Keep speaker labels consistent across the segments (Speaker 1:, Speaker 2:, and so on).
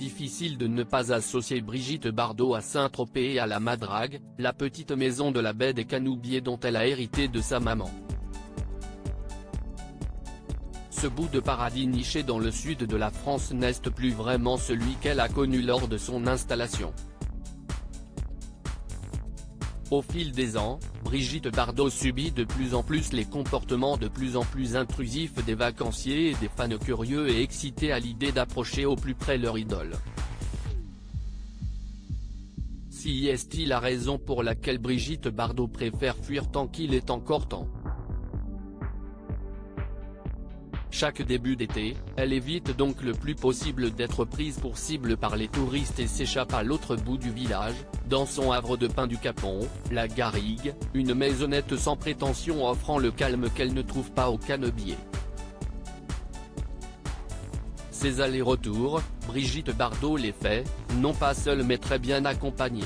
Speaker 1: Difficile de ne pas associer Brigitte Bardot à Saint-Tropez et à la Madrague, la petite maison de la baie des Canubiers dont elle a hérité de sa maman. Ce bout de paradis niché dans le sud de la France n'est plus vraiment celui qu'elle a connu lors de son installation. Au fil des ans, Brigitte Bardot subit de plus en plus les comportements de plus en plus intrusifs des vacanciers et des fans curieux et excités à l'idée d'approcher au plus près leur idole. Si est-il la raison pour laquelle Brigitte Bardot préfère fuir tant qu'il est encore temps? Chaque début d'été, elle évite donc le plus possible d'être prise pour cible par les touristes et s'échappe à l'autre bout du village, dans son havre de pin du Capon, la Garrigue, une maisonnette sans prétention offrant le calme qu'elle ne trouve pas aux Canebiers. Ces allers-retours, Brigitte Bardot les fait, non pas seule mais très bien accompagnée.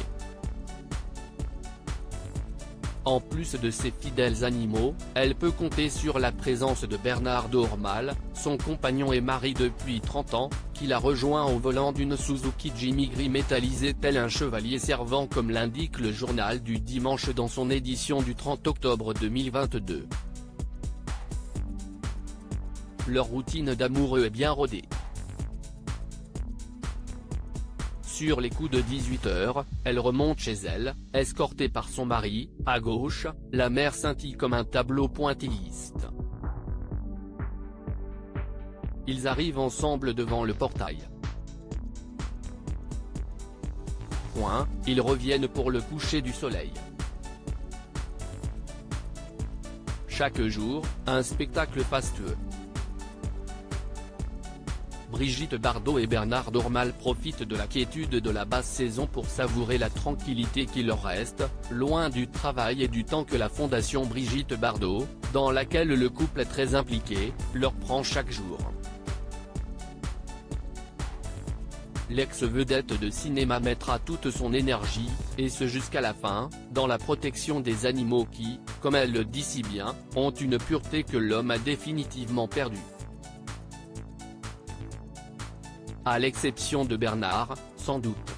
Speaker 1: En plus de ses fidèles animaux, elle peut compter sur la présence de Bernard Dormal, son compagnon et mari depuis 30 ans, qui l'a rejoint au volant d'une Suzuki Jimmy gris métallisé tel un chevalier servant comme l'indique le journal du dimanche dans son édition du 30 octobre 2022. Leur routine d'amoureux est bien rodée. Sur les coups de 18 h, elle remonte chez elle, escortée par son mari. À gauche, la mer scintille comme un tableau pointilliste. Ils arrivent ensemble devant le portail. Ils reviennent pour le coucher du soleil. Chaque jour, un spectacle fastueux. Brigitte Bardot et Bernard Dormal profitent de la quiétude de la basse saison pour savourer la tranquillité qui leur reste, loin du travail et du temps que la Fondation Brigitte Bardot, dans laquelle le couple est très impliqué, leur prend chaque jour. L'ex-vedette de cinéma mettra toute son énergie, et ce jusqu'à la fin, dans la protection des animaux qui, comme elle le dit si bien, ont une pureté que l'homme a définitivement perdue. À l'exception de Bernard, sans doute.